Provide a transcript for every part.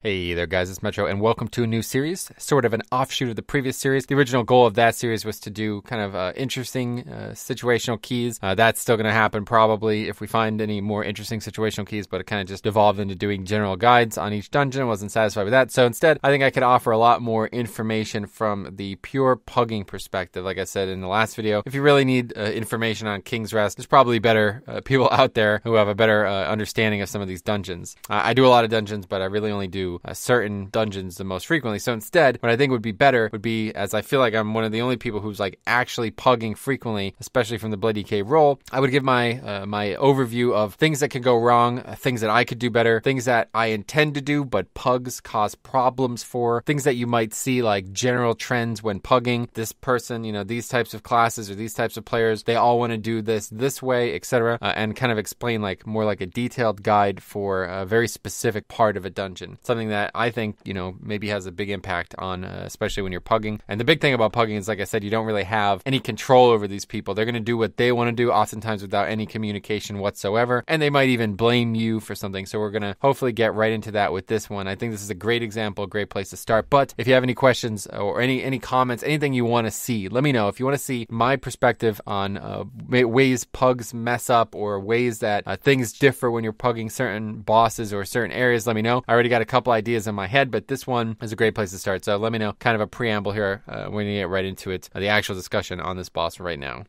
Hey there guys, it's Metro and welcome to a new series, sort of an offshoot of the previous series. The original goal of that series was to do kind of interesting situational keys. That's still going to happen probably if we find any more interesting situational keys, but it kind of just evolved into doing general guides on each dungeon. Wasn't satisfied with that, so instead I think I could offer a lot more information from the pure pugging perspective. Like I said in the last video, if you really need information on King's Rest, there's probably better people out there who have a better understanding of some of these dungeons. I do a lot of dungeons, but I really only do certain dungeons the most frequently. So instead, what I think would be better would be, as I feel like I'm one of the only people who's like actually pugging frequently, especially from the Bloody Cave role, I would give my my overview of things that could go wrong, things that I could do better, things that I intend to do but pugs cause problems for, things that you might see like general trends when pugging. This person, you know, these types of classes or these types of players, they all want to do this way, etc. And kind of explain like more like a detailed guide for a very specific part of a dungeon. Something that I think, you know, maybe has a big impact on, especially when you're pugging. And the big thing about pugging is, like I said, you don't really have any control over these people. They're going to do what they want to do, oftentimes without any communication whatsoever. And they might even blame you for something. So we're going to hopefully get right into that with this one. I think this is a great example, a great place to start. But if you have any questions or any comments, anything you want to see, let me know. If you want to see my perspective on ways pugs mess up or ways that things differ when you're pugging certain bosses or certain areas, let me know. I already got a couple ideas in my head, but this one is a great place to start. So let me know. Kind of a preamble here. We're going to get right into it, the actual discussion on this boss right now.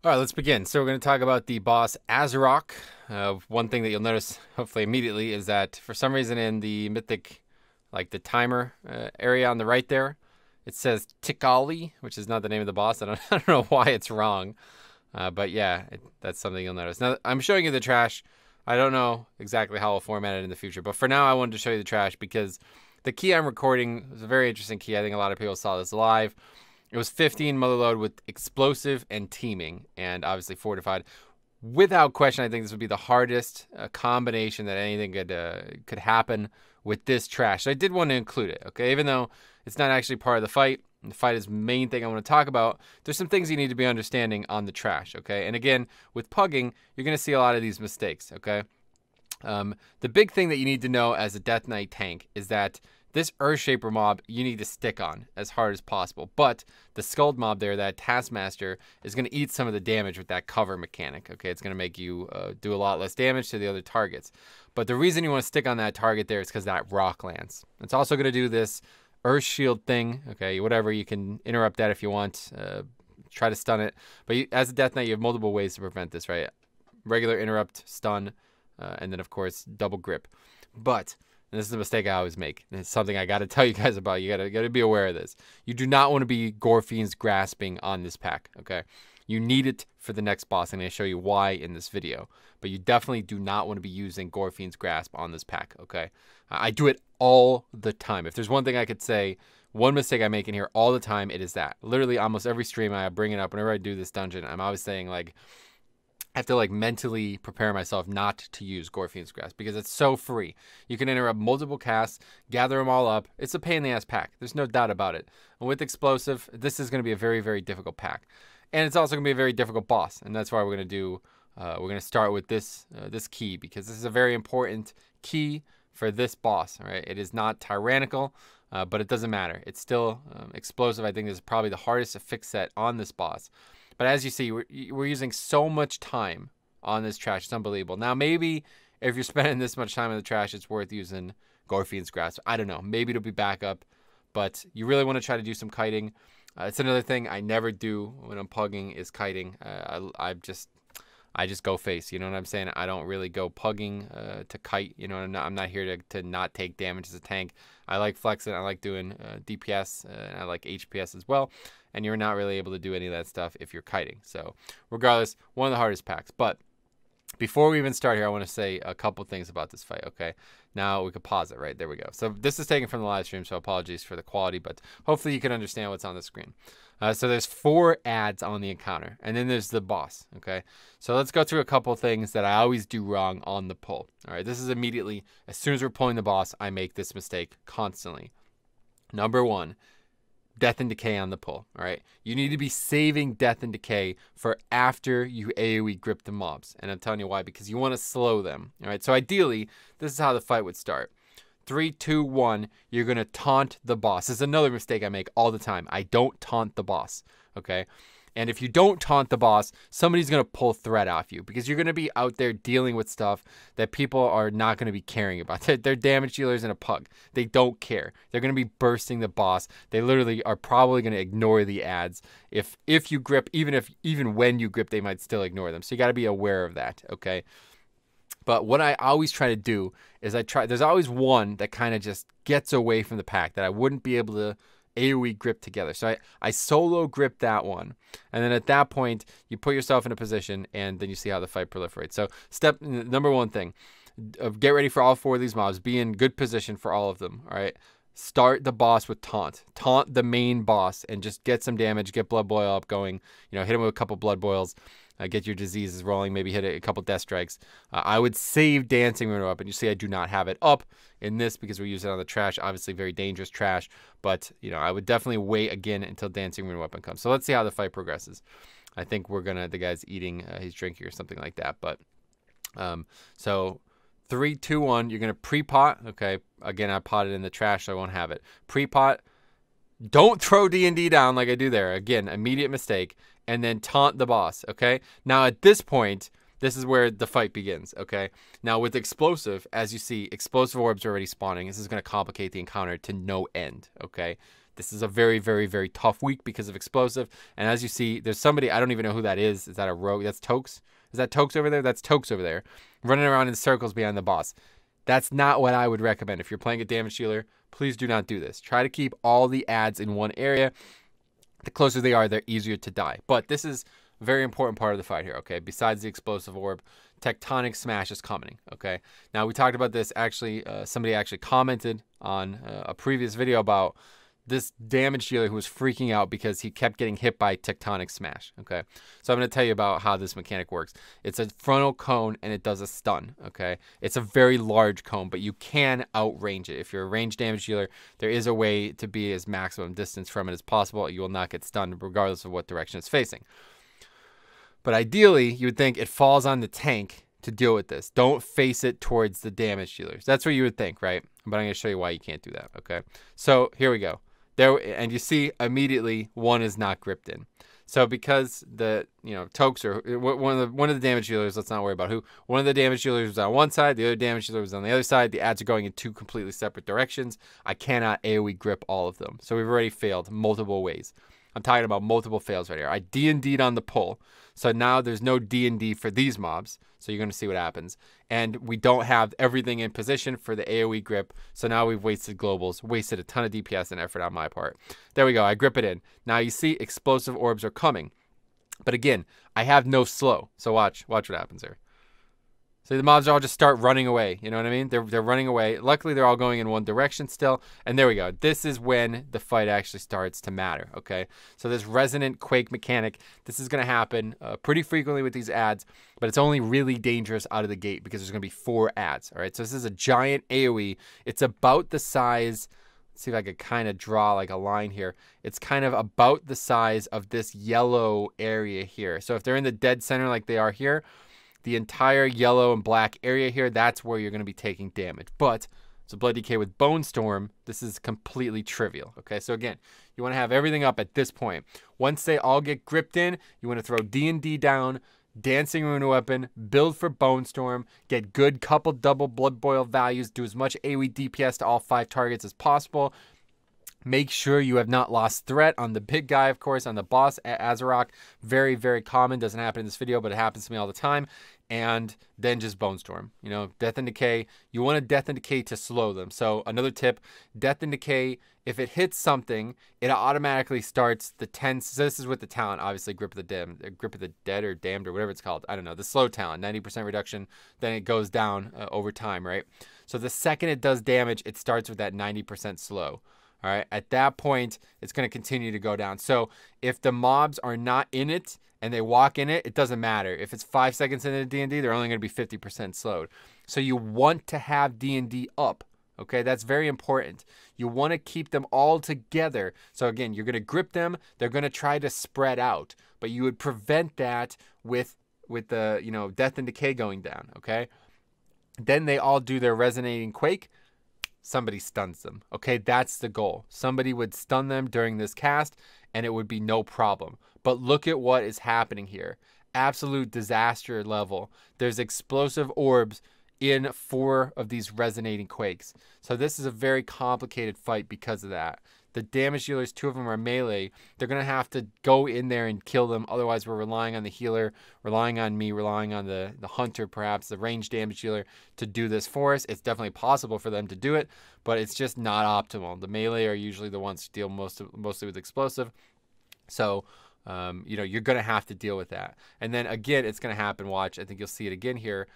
All right, let's begin. So we're going to talk about the boss Azerokk. One thing that you'll notice, hopefully immediately, is that for some reason in the Mythic, like the timer area on the right there, it says Tikali, which is not the name of the boss. I don't know why it's wrong, but yeah, that's something you'll notice. Now, I'm showing you the trash. I don't know exactly how I'll format it in the future, but for now I wanted to show you the trash because the key I'm recording is a very interesting key. I think a lot of people saw this live. It was 15 Motherlode with explosive and teaming, and obviously fortified. Without question, I think this would be the hardest combination that anything could happen with this trash. So I did want to include it, okay? Even though it's not actually part of the fight. The fight is the main thing I want to talk about. There's some things you need to be understanding on the trash, okay? And again, with pugging, you're going to see a lot of these mistakes, okay? The big thing that you need to know as a Death Knight tank is that this Earthshaper mob you need to stick on as hard as possible. But the Skuld mob there, that Taskmaster, is going to eat some of the damage with that cover mechanic, okay? It's going to make you do a lot less damage to the other targets. But the reason you want to stick on that target there is because that rock lands. It's also going to do this Earth Shield thing, okay, whatever, you can interrupt that if you want, try to stun it, but as a Death Knight, you have multiple ways to prevent this, right? Regular interrupt, stun, and then of course, double grip. But, and this is a mistake I always make, and it's something I gotta tell you guys about, you gotta be aware of this. You do not want to be Gorfiend's grasping on this pack, okay? You need it for the next boss. I'm going to show you why in this video. But you definitely do not want to be using Gorfiend's Grasp on this pack, okay? I do it all the time. If there's one thing I could say, one mistake I make in here all the time, it is that. Literally almost every stream I bring it up. Whenever I do this dungeon, I'm always saying, like, I have to like mentally prepare myself not to use Gorfiend's Grasp because it's so free. You can interrupt multiple casts, gather them all up. It's a pain in the ass pack. There's no doubt about it. And with Explosive, this is going to be a very, very difficult pack. And it's also going to be a very difficult boss. And that's why we're going to do, we're going to start with this key because this is a very important key for this boss, all right? It is not tyrannical, but it doesn't matter. It's still explosive. I think this is probably the hardest to fix set on this boss. But as you see, we're using so much time on this trash. It's unbelievable. Now, maybe if you're spending this much time on the trash, it's worth using Gorfiend's Grasp. I don't know. Maybe it'll be backup. But you really want to try to do some kiting. It's another thing I never do when I'm pugging is kiting. I just go face. You know what I'm saying? I don't really go pugging to kite. You know, I'm not here to not take damage as a tank. I like flexing. I like doing DPS. And I like HPS as well. And you're not really able to do any of that stuff if you're kiting. So regardless, one of the hardest packs. But before we even start here, I want to say a couple things about this fight, okay? Now we could pause it, right? There we go. So this is taken from the live stream, so apologies for the quality, but hopefully you can understand what's on the screen. So there's 4 ads on the encounter, and then there's the boss, okay? So let's go through a couple things that I always do wrong on the pull. All right, this is immediately, as soon as we're pulling the boss, I make this mistake constantly. Number 1, Death and Decay on the pull, all right? You need to be saving Death and Decay for after you AoE grip the mobs. And I'm telling you why, because you want to slow them, all right? So ideally, this is how the fight would start. 3, 2, 1, you're going to taunt the boss. This is another mistake I make all the time. I don't taunt the boss, okay? And if you don't taunt the boss, somebody's going to pull threat off you because you're going to be out there dealing with stuff that people are not going to be caring about. They're damage dealers in a pug. They don't care. They're going to be bursting the boss. They literally are probably going to ignore the ads. If you grip, even when you grip, they might still ignore them. So you got to be aware of that, okay? But what I always try to do is there's always one that kind of just gets away from the pack that I wouldn't be able to AoE grip together. So I solo grip that one. And then at that point, you put yourself in a position and then you see how the fight proliferates. So number one thing, get ready for all 4 of these mobs. Be in good position for all of them, all right? Start the boss with taunt. Taunt the main boss and just get some damage, get blood boil up going. You know, hit him with a couple blood boils. Get your diseases rolling, maybe hit a couple death strikes. I would save Dancing Rune up, and you see I do not have it up in this because we use it on the trash. Obviously, very dangerous trash, but you know I would definitely wait again until Dancing Rune weapon comes. So let's see how the fight progresses. I think the guy's eating, he's drinking or something like that. But so 3, 2, 1, you're gonna pre-pot. Okay, again I potted in the trash, so I won't have it. Pre-pot. Don't throw D&D down like I do there. Again, immediate mistake. And then taunt the boss, okay? Now, at this point, this is where the fight begins, okay? Now, with Explosive, as you see, Explosive Orbs are already spawning. This is going to complicate the encounter to no end, okay? This is a very, very, very tough week because of Explosive. And as you see, there's somebody, I don't even know who that is. Is that a rogue? That's Tokes? Is that Tokes over there? That's Tokes over there, running around in circles behind the boss. That's not what I would recommend. If you're playing a damage dealer, please do not do this. Try to keep all the ads in one area. The closer they are, they're easier to die. But this is a very important part of the fight here, okay? Besides the Explosive Orb, Tectonic Smash is coming, okay? Now, we talked about this, actually, somebody actually commented on a previous video about this damage dealer who was freaking out because he kept getting hit by Tectonic Smash, okay? So I'm going to tell you about how this mechanic works. It's a frontal cone, and it does a stun, okay? It's a very large cone, but you can outrange it. If you're a ranged damage dealer, there is a way to be as maximum distance from it as possible. You will not get stunned regardless of what direction it's facing. But ideally, you would think it falls on the tank to deal with this. Don't face it towards the damage dealers. That's what you would think, right? But I'm going to show you why you can't do that, okay? So here we go. There, and you see immediately one is not gripped in. So because the Tokes or one of the damage dealers, let's not worry about who. One of the damage dealers was on one side, the other damage dealer was on the other side. The ads are going in 2 completely separate directions. I cannot AoE grip all of them. So we've already failed multiple ways. I'm talking about multiple fails right here. I D&D'd on the pull. So now there's no D&D for these mobs. So you're going to see what happens. And we don't have everything in position for the AoE grip. So now we've wasted globals, wasted a ton of DPS and effort on my part. There we go. I grip it in. Now you see Explosive Orbs are coming. But again, I have no slow. So watch what happens here. So the mobs all just start running away. You know what I mean? They're running away. Luckily, they're all going in one direction still. And there we go. This is when the fight actually starts to matter, okay? So this Resonant Quake mechanic, this is going to happen pretty frequently with these ads, but it's only really dangerous out of the gate because there's going to be 4 ads, all right? So this is a giant AoE. It's about the size... Let's see if I could kind of draw like a line here. It's kind of about the size of this yellow area here. So if they're in the dead center like they are here, the entire yellow and black area here, that's where you're going to be taking damage. But so Blood DK with Bone Storm, this is completely trivial. Okay, so again, you want to have everything up at this point. Once they all get gripped in, you want to throw D&D down, Dancing Rune weapon, build for Bone Storm, get good couple double blood boil values, do as much AoE DPS to all 5 targets as possible. Make sure you have not lost threat on the big guy, of course, on the boss at Azerokk. Very, very common. Doesn't happen in this video, but it happens to me all the time. And then just Bone Storm. You know, Death and Decay. You want a Death and Decay to slow them. So another tip, Death and Decay, if it hits something, it automatically starts the 10. So this is with the talent, obviously, Grip of the Dead or Damned or whatever it's called. I don't know. The slow talent, 90% reduction. Then it goes down over time, right? So the second it does damage, it starts with that 90% slow. All right, at that point, it's going to continue to go down. So if the mobs are not in it and they walk in it, it doesn't matter. If it's 5 seconds into D&D, they're only going to be 50% slowed. So you want to have D&D up, Okay, that's very important. You want to keep them all together. So again, you're going to grip them. They're going to try to spread out, but you would prevent that with the, you know, death and decay going down. Okay, then they all do their resonating quake. Somebody stuns them. Okay, that's the goal. Somebody would stun them during this cast, and it would be no problem. But look at what is happening here. Absolute disaster level. There's explosive orbs in 4 of these resonating quakes. So this is a very complicated fight because of that. The damage dealers, 2 of them are melee. They're going to have to go in there and kill them. Otherwise, we're relying on the healer, relying on me, relying on the hunter, perhaps, the range damage dealer to do this for us. It's definitely possible for them to do it, but it's just not optimal. The melee are usually the ones who deal mostly with explosive. So, you know, you're going to have to deal with that. And then, again, it's going to happen. Watch. I think you'll see it again here.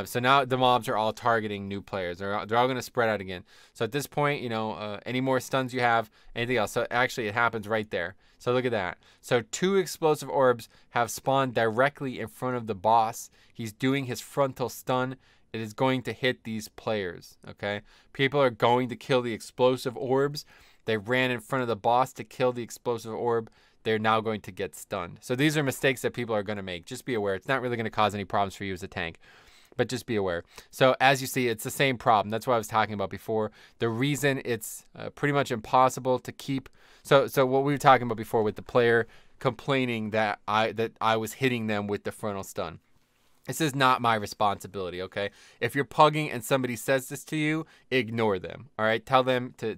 So now the mobs are all targeting new players. They're all going to spread out again. So at this point, you know, any more stuns you have, anything else. So actually it happens right there. So look at that. So 2 explosive orbs have spawned directly in front of the boss. He's doing his frontal stun. It is going to hit these players, okay? People are going to kill the explosive orbs. They ran in front of the boss to kill the explosive orb. They're now going to get stunned. So these are mistakes that people are going to make. Just be aware. It's not really going to cause any problems for you as a tank, but just be aware. So as you see, it's the same problem. That's what I was talking about before. The reason it's pretty much impossible to keep. So what we were talking about before with the player complaining that I was hitting them with the frontal stun. This is not my responsibility, okay? If you're pugging and somebody says this to you, ignore them, all right? Tell them to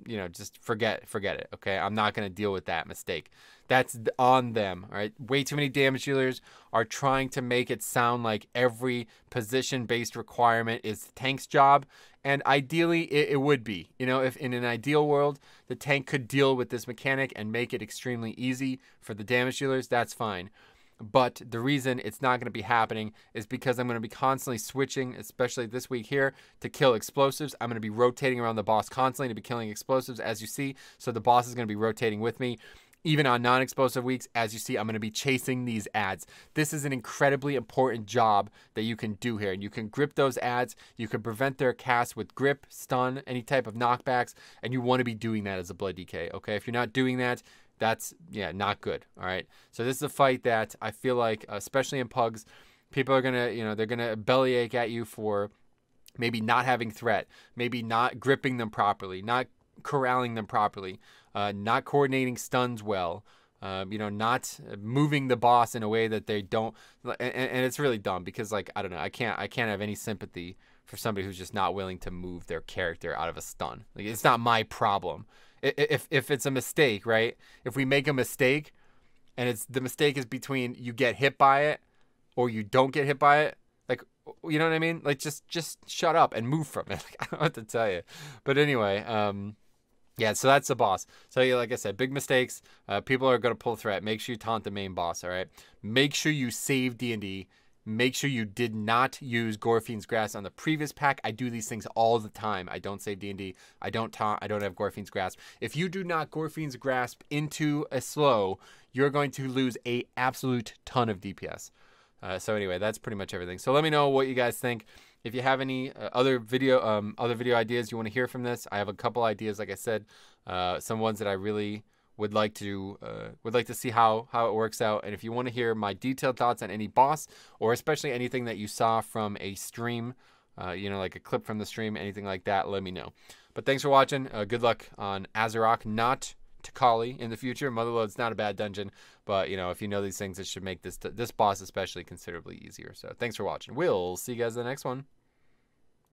you know, just forget it, okay? I'm not going to deal with that mistake. That's on them, all right? Way too many damage dealers are trying to make it sound like every position-based requirement is the tank's job, and ideally it would be. You know, if in an ideal world, the tank could deal with this mechanic and make it extremely easy for the damage dealers, that's fine. But the reason it's not going to be happening is because I'm going to be constantly switching, especially this week here, to kill explosives. I'm going to be rotating around the boss constantly to be killing explosives, as you see. So the boss is going to be rotating with me. Even on non-explosive weeks, as you see, I'm going to be chasing these ads. This is an incredibly important job that you can do here. And you can grip those ads. You can prevent their cast with grip, stun, any type of knockbacks. And you want to be doing that as a Blood DK, okay? If you're not doing that, that's, yeah, not good, all right? So this is a fight that I feel like, especially in pugs, people are going to, you know, they're going to bellyache at you for maybe not having threat, maybe not gripping them properly, not corralling them properly, not coordinating stuns well, you know, not moving the boss in a way that they don't, and it's really dumb because, like, I don't know, I can't have any sympathy for somebody who's just not willing to move their character out of a stun. Like, it's not my problem. If it's a mistake, right? If we make a mistake and the mistake is between you get hit by it or you don't get hit by it, like, you know what I mean? Like, just shut up and move from it. Like, I don't know what to tell you. But anyway, yeah, so that's the boss. So yeah, like I said, big mistakes. People are going to pull threat. Make sure you taunt the main boss, all right? Make sure you save D&D. Make sure you did not use Gorfien's Grasp on the previous pack. I do these things all the time. I don't save D&D. I don't taunt. I don't have Gorfien's Grasp. If you do not Gorfien's Grasp into a slow, you're going to lose a absolute ton of DPS. So anyway, that's pretty much everything. So let me know what you guys think. If you have any other video ideas you want to hear from this, I have a couple ideas. Like I said, some ones that I really would like to see how it works out. And if you want to hear my detailed thoughts on any boss, or especially anything that you saw from a stream, you know, like a clip from the stream, anything like that, let me know. But thanks for watching. Good luck on Azerokk, not Takali in the future. Motherlode's not a bad dungeon, but you know, if you know these things, it should make this boss especially considerably easier. So thanks for watching. We'll see you guys in the next one.